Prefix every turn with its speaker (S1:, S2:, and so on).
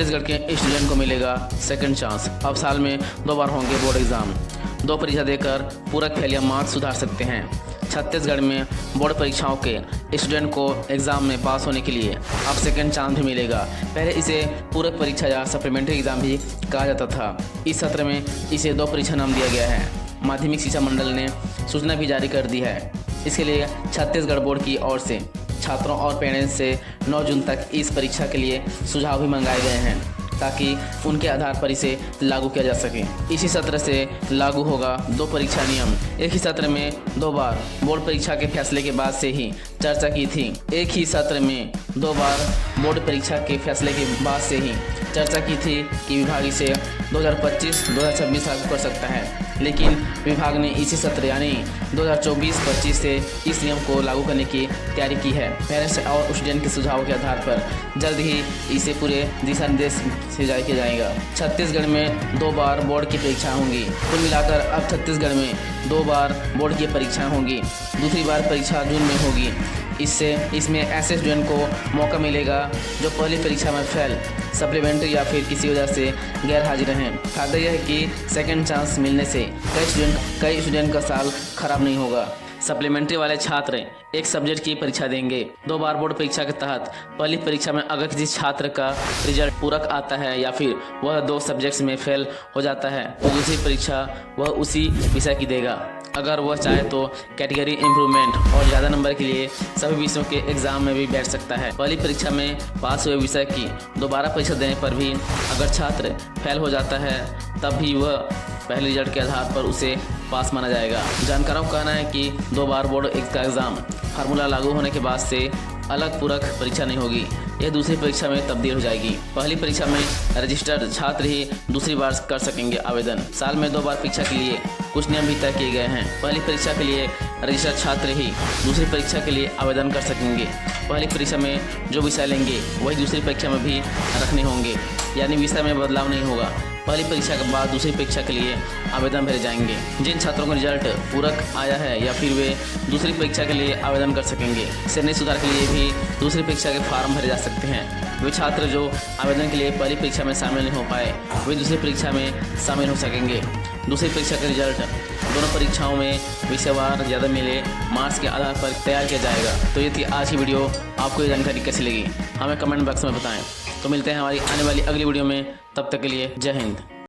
S1: छत्तीसगढ़ के स्टूडेंट को मिलेगा सेकंड चांस। अब साल में 2 बार होंगे बोर्ड एग्जाम। 2 परीक्षा देकर पूरक फेल या मार्क्स सुधार सकते हैं। छत्तीसगढ़ में बोर्ड परीक्षाओं के स्टूडेंट को एग्ज़ाम में पास होने के लिए अब सेकंड चांस भी मिलेगा। पहले इसे पूरक परीक्षा या सप्लीमेंट्री एग्ज़ाम भी कहा जाता था। इस सत्र में इसे 2 परीक्षा नाम दिया गया है। माध्यमिक शिक्षा मंडल ने सूचना भी जारी कर दी है। इसके लिए छत्तीसगढ़ बोर्ड की ओर से छात्रों और पेरेंट्स से 9 जून तक इस परीक्षा के लिए सुझाव भी मंगाए गए हैं, ताकि उनके आधार पर इसे लागू किया जा सके। इसी सत्र से लागू होगा 2 परीक्षा नियम। एक ही सत्र में 2 बार बोर्ड परीक्षा के फैसले के बाद से ही चर्चा की थी। एक ही सत्र में 2 बार बोर्ड परीक्षा के फैसले के बाद से ही चर्चा की थी कि विभाग इसे 2025-2026 लागू कर सकता है, लेकिन विभाग ने इसी सत्र यानी 2024-25 से इस नियम को लागू करने की तैयारी की है। पेरेंट्स और स्टूडेंट के सुझावों के आधार पर जल्द ही इसे पूरे दिशा निर्देश से जारी किया जाएगा। छत्तीसगढ़ में 2 बार बोर्ड की परीक्षा होंगी। कुल मिलाकर अब छत्तीसगढ़ में 2 बार बोर्ड की परीक्षा होंगी। दूसरी बार परीक्षा जून में होगी। इसमें ऐसे स्टूडेंट को मौका मिलेगा जो पहली परीक्षा में फेल, सप्लीमेंट्री या फिर किसी वजह से गैर हाजिर हैं। फायदा यह है कि सेकंड चांस मिलने से कई स्टूडेंट का साल खराब नहीं होगा। सप्लीमेंट्री वाले छात्र एक सब्जेक्ट की परीक्षा देंगे। 2 बार बोर्ड परीक्षा के तहत पहली परीक्षा में अगर किसी छात्र का रिजल्ट पूरक आता है या फिर वह 2 सब्जेक्ट्स में फेल हो जाता है तो दूसरी परीक्षा वह उसी विषय की देगा। अगर वह चाहे तो कैटेगरी इम्प्रूवमेंट और ज़्यादा नंबर के लिए सभी विषयों के एग्ज़ाम में भी बैठ सकता है। पहली परीक्षा में पास हुए विषय की दोबारा परीक्षा देने पर भी अगर छात्र फेल हो जाता है तब भी वह पहले रिजल्ट के आधार पर उसे पास माना जाएगा। जानकारों का कहना है कि 2 बार बोर्ड का एग्ज़ाम फार्मूला लागू होने के बाद से अलग पूरक परीक्षा नहीं होगी। यह दूसरी परीक्षा में तब्दील हो जाएगी। पहली परीक्षा में रजिस्टर्ड छात्र ही दूसरी बार कर सकेंगे आवेदन। साल में 2 बार परीक्षा के लिए कुछ नियम भी तय किए गए हैं। पहली परीक्षा के लिए रजिस्टर्ड छात्र ही दूसरी परीक्षा के लिए आवेदन कर सकेंगे। पहली परीक्षा में जो विषय लेंगे वही दूसरी परीक्षा में भी रखने होंगे, यानी विषय में बदलाव नहीं होगा। पहली परीक्षा के बाद दूसरी परीक्षा के लिए आवेदन भरे जाएंगे। जिन छात्रों का रिजल्ट पूरक आया है या फिर वे दूसरी परीक्षा के लिए आवेदन कर सकेंगे। श्रेणी सुधार के लिए भी दूसरी परीक्षा के फॉर्म भरे जा सकते हैं। वे छात्र जो आवेदन के लिए पहली परीक्षा में शामिल नहीं हो पाए वे दूसरी परीक्षा में शामिल हो सकेंगे। दूसरी परीक्षा का रिजल्ट दोनों परीक्षाओं में विषयवार ज़्यादा मिले मार्क्स के आधार पर तैयार किया जाएगा। तो ये थी आज की वीडियो। आपको ये जानकारी कैसी लगी हमें कमेंट बॉक्स में बताएं। तो मिलते हैं हमारी आने वाली अगली वीडियो में। तब तक के लिए जय हिंद।